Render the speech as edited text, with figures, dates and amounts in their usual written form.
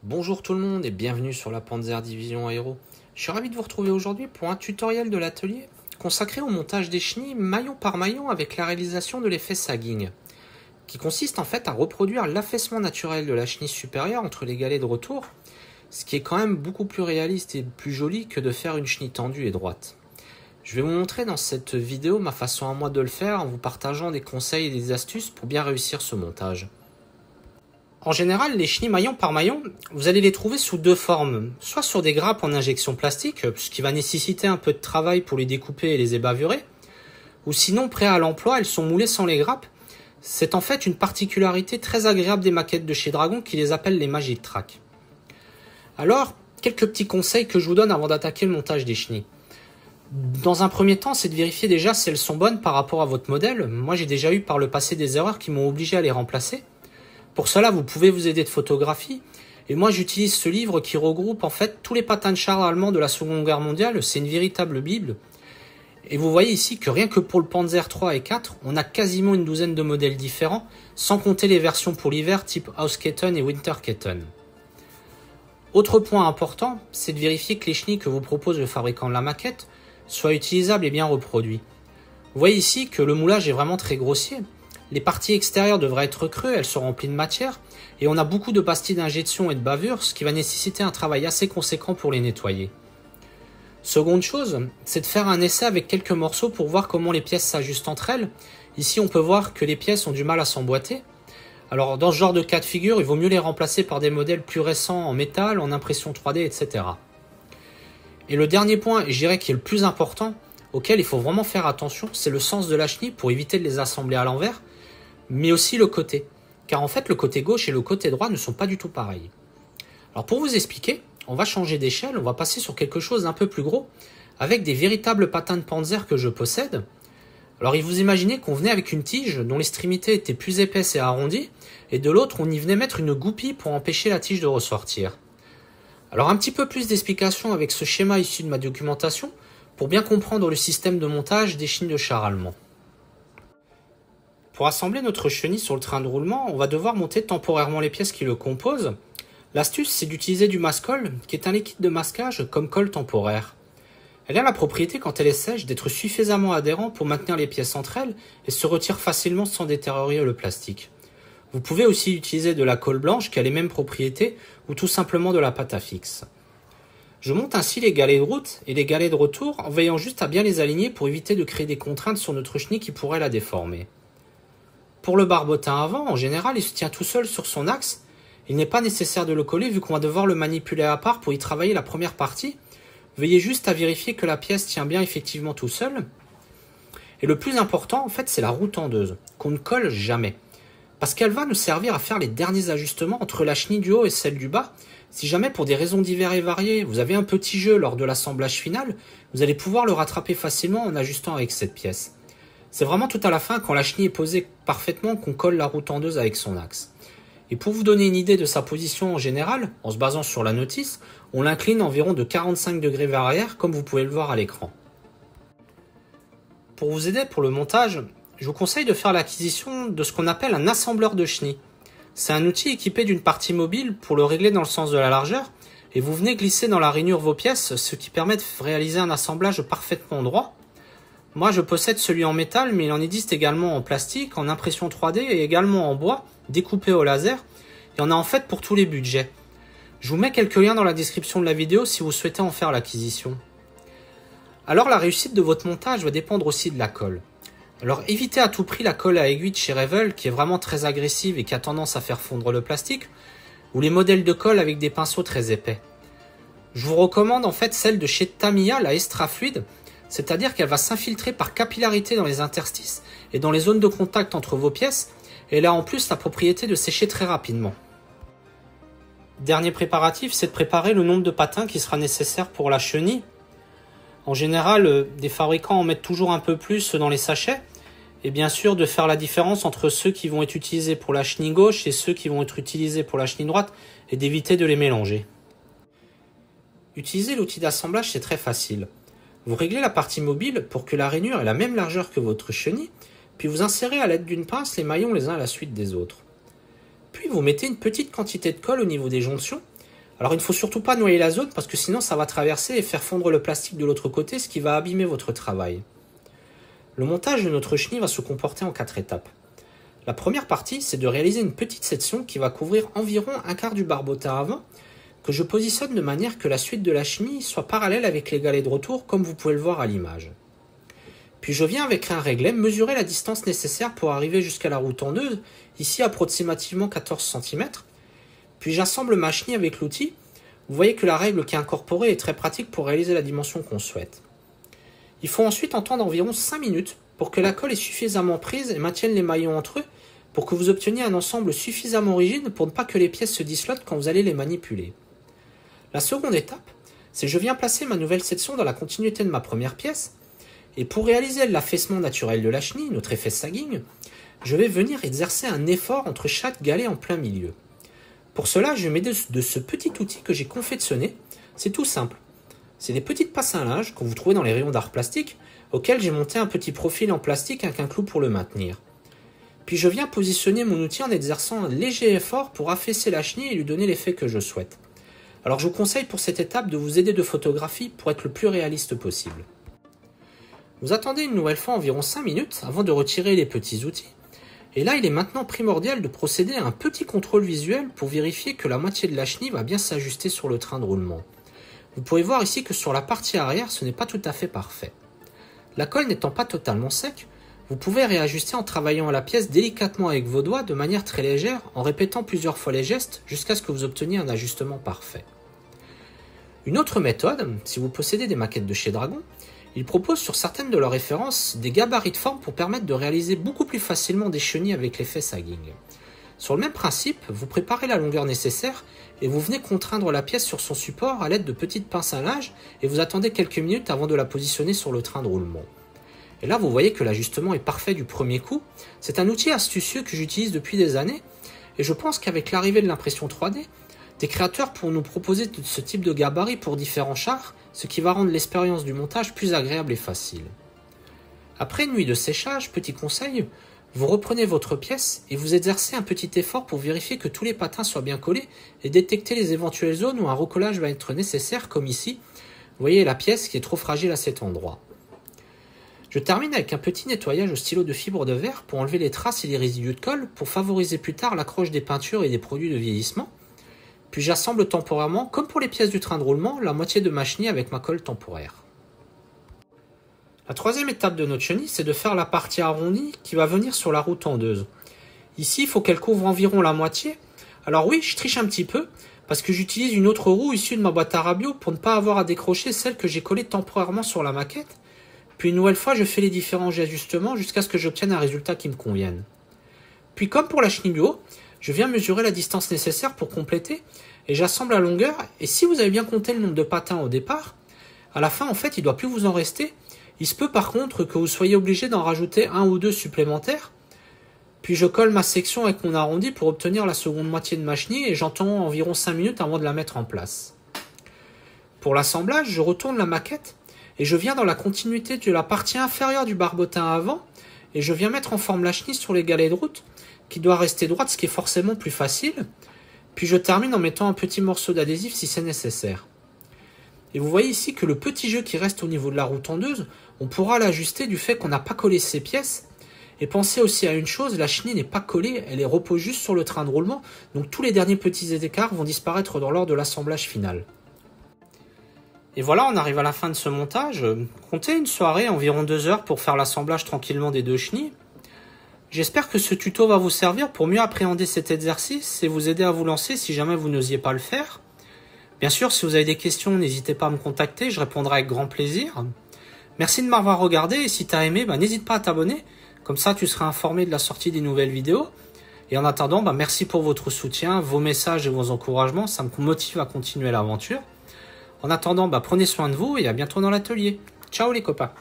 Bonjour tout le monde et bienvenue sur la Panzer Division Aero. Je suis ravi de vous retrouver aujourd'hui pour un tutoriel de l'atelier consacré au montage des chenilles maillon par maillon avec la réalisation de l'effet sagging, qui consiste en fait à reproduire l'affaissement naturel de la chenille supérieure entre les galets de retour, ce qui est quand même beaucoup plus réaliste et plus joli que de faire une chenille tendue et droite. Je vais vous montrer dans cette vidéo ma façon à moi de le faire en vous partageant des conseils et des astuces pour bien réussir ce montage. En général, les chenilles maillon par maillon, vous allez les trouver sous deux formes, soit sur des grappes en injection plastique, ce qui va nécessiter un peu de travail pour les découper et les ébavurer, ou sinon prêts à l'emploi, elles sont moulées sans les grappes. C'est en fait une particularité très agréable des maquettes de chez Dragon qui les appellent les Magic Track. Alors, quelques petits conseils que je vous donne avant d'attaquer le montage des chenilles. Dans un premier temps, c'est de vérifier déjà si elles sont bonnes par rapport à votre modèle. Moi, j'ai déjà eu par le passé des erreurs qui m'ont obligé à les remplacer. Pour cela, vous pouvez vous aider de photographies. Et moi, j'utilise ce livre qui regroupe en fait tous les patins de chars allemands de la Seconde Guerre mondiale. C'est une véritable bible. Et vous voyez ici que rien que pour le Panzer 3 et 4, on a quasiment une douzaine de modèles différents, sans compter les versions pour l'hiver type Haussketten et Winterketten. Autre point important, c'est de vérifier que les chenilles que vous propose le fabricant de la maquette soient utilisables et bien reproduits. Vous voyez ici que le moulage est vraiment très grossier. Les parties extérieures devraient être creuses, elles sont remplies de matière, et on a beaucoup de pastilles d'injection et de bavure, ce qui va nécessiter un travail assez conséquent pour les nettoyer. Seconde chose, c'est de faire un essai avec quelques morceaux pour voir comment les pièces s'ajustent entre elles. Ici, on peut voir que les pièces ont du mal à s'emboîter. Alors, dans ce genre de cas de figure, il vaut mieux les remplacer par des modèles plus récents en métal, en impression 3D, etc. Et le dernier point, et je dirais qui est le plus important, auquel il faut vraiment faire attention, c'est le sens de la chenille pour éviter de les assembler à l'envers, mais aussi le côté. Car en fait, le côté gauche et le côté droit ne sont pas du tout pareils. Alors pour vous expliquer, on va changer d'échelle, on va passer sur quelque chose d'un peu plus gros, avec des véritables patins de Panzer que je possède. Alors il vous imaginez qu'on venait avec une tige dont l'extrémité était plus épaisse et arrondie, et de l'autre on y venait mettre une goupille pour empêcher la tige de ressortir. Alors un petit peu plus d'explications avec ce schéma issu de ma documentation, pour bien comprendre le système de montage des chenilles de chars allemands. Pour assembler notre chenille sur le train de roulement, on va devoir monter temporairement les pièces qui le composent. L'astuce, c'est d'utiliser du masse-colle, qui est un liquide de masquage comme colle temporaire. Elle a la propriété, quand elle est sèche, d'être suffisamment adhérent pour maintenir les pièces entre elles et se retire facilement sans détériorer le plastique. Vous pouvez aussi utiliser de la colle blanche qui a les mêmes propriétés ou tout simplement de la pâte à fixe. Je monte ainsi les galets de route et les galets de retour en veillant juste à bien les aligner pour éviter de créer des contraintes sur notre chenille qui pourraient la déformer. Pour le barbotin avant, en général, il se tient tout seul sur son axe. Il n'est pas nécessaire de le coller vu qu'on va devoir le manipuler à part pour y travailler la première partie. Veuillez juste à vérifier que la pièce tient bien effectivement tout seul. Et le plus important, en fait, c'est la roue tendeuse, qu'on ne colle jamais. Parce qu'elle va nous servir à faire les derniers ajustements entre la chenille du haut et celle du bas. Si jamais, pour des raisons diverses et variées, vous avez un petit jeu lors de l'assemblage final, vous allez pouvoir le rattraper facilement en ajustant avec cette pièce. C'est vraiment tout à la fin, quand la chenille est posée parfaitement, qu'on colle la roue tendeuse avec son axe. Et pour vous donner une idée de sa position en général, en se basant sur la notice, on l'incline environ de 45 degrés vers l'arrière, comme vous pouvez le voir à l'écran. Pour vous aider pour le montage, je vous conseille de faire l'acquisition de ce qu'on appelle un assembleur de chenilles. C'est un outil équipé d'une partie mobile pour le régler dans le sens de la largeur, et vous venez glisser dans la rainure vos pièces, ce qui permet de réaliser un assemblage parfaitement droit. Moi, je possède celui en métal, mais il en existe également en plastique, en impression 3D et également en bois, découpé au laser. Il y en a en fait pour tous les budgets. Je vous mets quelques liens dans la description de la vidéo si vous souhaitez en faire l'acquisition. Alors, la réussite de votre montage va dépendre aussi de la colle. Alors, évitez à tout prix la colle à aiguille de chez Revell, qui est vraiment très agressive et qui a tendance à faire fondre le plastique, ou les modèles de colle avec des pinceaux très épais. Je vous recommande en fait celle de chez Tamiya, la Extra Fluid, c'est-à-dire qu'elle va s'infiltrer par capillarité dans les interstices et dans les zones de contact entre vos pièces, et elle a en plus la propriété de sécher très rapidement. Dernier préparatif, c'est de préparer le nombre de patins qui sera nécessaire pour la chenille. En général, des fabricants en mettent toujours un peu plus dans les sachets, et bien sûr de faire la différence entre ceux qui vont être utilisés pour la chenille gauche et ceux qui vont être utilisés pour la chenille droite, et d'éviter de les mélanger. Utiliser l'outil d'assemblage, c'est très facile. Vous réglez la partie mobile pour que la rainure ait la même largeur que votre chenille, puis vous insérez à l'aide d'une pince les maillons les uns à la suite des autres. Puis vous mettez une petite quantité de colle au niveau des jonctions, Alors il ne faut surtout pas noyer la zone parce que sinon ça va traverser et faire fondre le plastique de l'autre côté, ce qui va abîmer votre travail. Le montage de notre chenille va se comporter en 4 étapes. La première partie, c'est de réaliser une petite section qui va couvrir environ un quart du barbotin avant, que je positionne de manière que la suite de la chenille soit parallèle avec les galets de retour, comme vous pouvez le voir à l'image. Puis je viens avec un réglet mesurer la distance nécessaire pour arriver jusqu'à la roue tondeuse, ici approximativement 14 cm. Puis j'assemble ma chenille avec l'outil. Vous voyez que la règle qui est incorporée est très pratique pour réaliser la dimension qu'on souhaite. Il faut ensuite entendre environ 5 minutes pour que la colle est suffisamment prise et maintienne les maillons entre eux pour que vous obteniez un ensemble suffisamment rigide pour ne pas que les pièces se disloquent quand vous allez les manipuler. La seconde étape, c'est que je viens placer ma nouvelle section dans la continuité de ma première pièce et pour réaliser l'affaissement naturel de la chenille, notre effet sagging, je vais venir exercer un effort entre chaque galet en plein milieu. Pour cela, je mets de ce petit outil que j'ai confectionné. C'est tout simple. C'est des petites passes à linge que vous trouvez dans les rayons d'art plastique auxquels j'ai monté un petit profil en plastique avec un clou pour le maintenir. Puis je viens positionner mon outil en exerçant un léger effort pour affaisser la chenille et lui donner l'effet que je souhaite. Alors je vous conseille pour cette étape de vous aider de photographie pour être le plus réaliste possible. Vous attendez une nouvelle fois environ 5 minutes avant de retirer les petits outils. Et là, il est maintenant primordial de procéder à un petit contrôle visuel pour vérifier que la moitié de la chenille va bien s'ajuster sur le train de roulement. Vous pouvez voir ici que sur la partie arrière, ce n'est pas tout à fait parfait. La colle n'étant pas totalement sec, vous pouvez réajuster en travaillant la pièce délicatement avec vos doigts de manière très légère en répétant plusieurs fois les gestes jusqu'à ce que vous obteniez un ajustement parfait. Une autre méthode, si vous possédez des maquettes de chez Dragon, ils proposent sur certaines de leurs références des gabarits de forme pour permettre de réaliser beaucoup plus facilement des chenilles avec l'effet sagging. Sur le même principe, vous préparez la longueur nécessaire et vous venez contraindre la pièce sur son support à l'aide de petites pinces à linge et vous attendez quelques minutes avant de la positionner sur le train de roulement. Et là, vous voyez que l'ajustement est parfait du premier coup. C'est un outil astucieux que j'utilise depuis des années et je pense qu'avec l'arrivée de l'impression 3D, des créateurs pourront nous proposer ce type de gabarit pour différents chars, ce qui va rendre l'expérience du montage plus agréable et facile. Après une nuit de séchage, petit conseil, vous reprenez votre pièce et vous exercez un petit effort pour vérifier que tous les patins soient bien collés et détecter les éventuelles zones où un recollage va être nécessaire, comme ici. Vous voyez la pièce qui est trop fragile à cet endroit. Je termine avec un petit nettoyage au stylo de fibre de verre pour enlever les traces et les résidus de colle pour favoriser plus tard l'accroche des peintures et des produits de vieillissement. Puis j'assemble temporairement, comme pour les pièces du train de roulement, la moitié de ma chenille avec ma colle temporaire. La troisième étape de notre chenille, c'est de faire la partie arrondie qui va venir sur la roue tondeuse. Ici, il faut qu'elle couvre environ la moitié. Alors oui, je triche un petit peu, parce que j'utilise une autre roue issue de ma boîte à rabio pour ne pas avoir à décrocher celle que j'ai collée temporairement sur la maquette. Puis une nouvelle fois, je fais les différents ajustements jusqu'à ce que j'obtienne un résultat qui me convienne. Puis comme pour la chenille du haut, je viens mesurer la distance nécessaire pour compléter et j'assemble la longueur. Et si vous avez bien compté le nombre de patins au départ, à la fin, en fait, il ne doit plus vous en rester. Il se peut par contre que vous soyez obligé d'en rajouter un ou deux supplémentaires. Puis je colle ma section avec mon arrondi pour obtenir la seconde moitié de ma chenille et j'attends environ 5 minutes avant de la mettre en place. Pour l'assemblage, je retourne la maquette et je viens dans la continuité de la partie inférieure du barbotin avant et je viens mettre en forme la chenille sur les galets de route qui doit rester droite, ce qui est forcément plus facile. Puis je termine en mettant un petit morceau d'adhésif si c'est nécessaire. Et vous voyez ici que le petit jeu qui reste au niveau de la roue tondeuse, on pourra l'ajuster du fait qu'on n'a pas collé ces pièces. Et pensez aussi à une chose, la chenille n'est pas collée, elle repose juste sur le train de roulement, donc tous les derniers petits écarts vont disparaître lors de l'assemblage final. Et voilà, on arrive à la fin de ce montage. Comptez une soirée, environ 2 heures, pour faire l'assemblage tranquillement des deux chenilles. J'espère que ce tuto va vous servir pour mieux appréhender cet exercice et vous aider à vous lancer si jamais vous n'osiez pas le faire. Bien sûr, si vous avez des questions, n'hésitez pas à me contacter, je répondrai avec grand plaisir. Merci de m'avoir regardé et si tu as aimé, n'hésite pas à t'abonner, comme ça tu seras informé de la sortie des nouvelles vidéos. Et en attendant, merci pour votre soutien, vos messages et vos encouragements, ça me motive à continuer l'aventure. En attendant, prenez soin de vous et à bientôt dans l'atelier. Ciao les copains!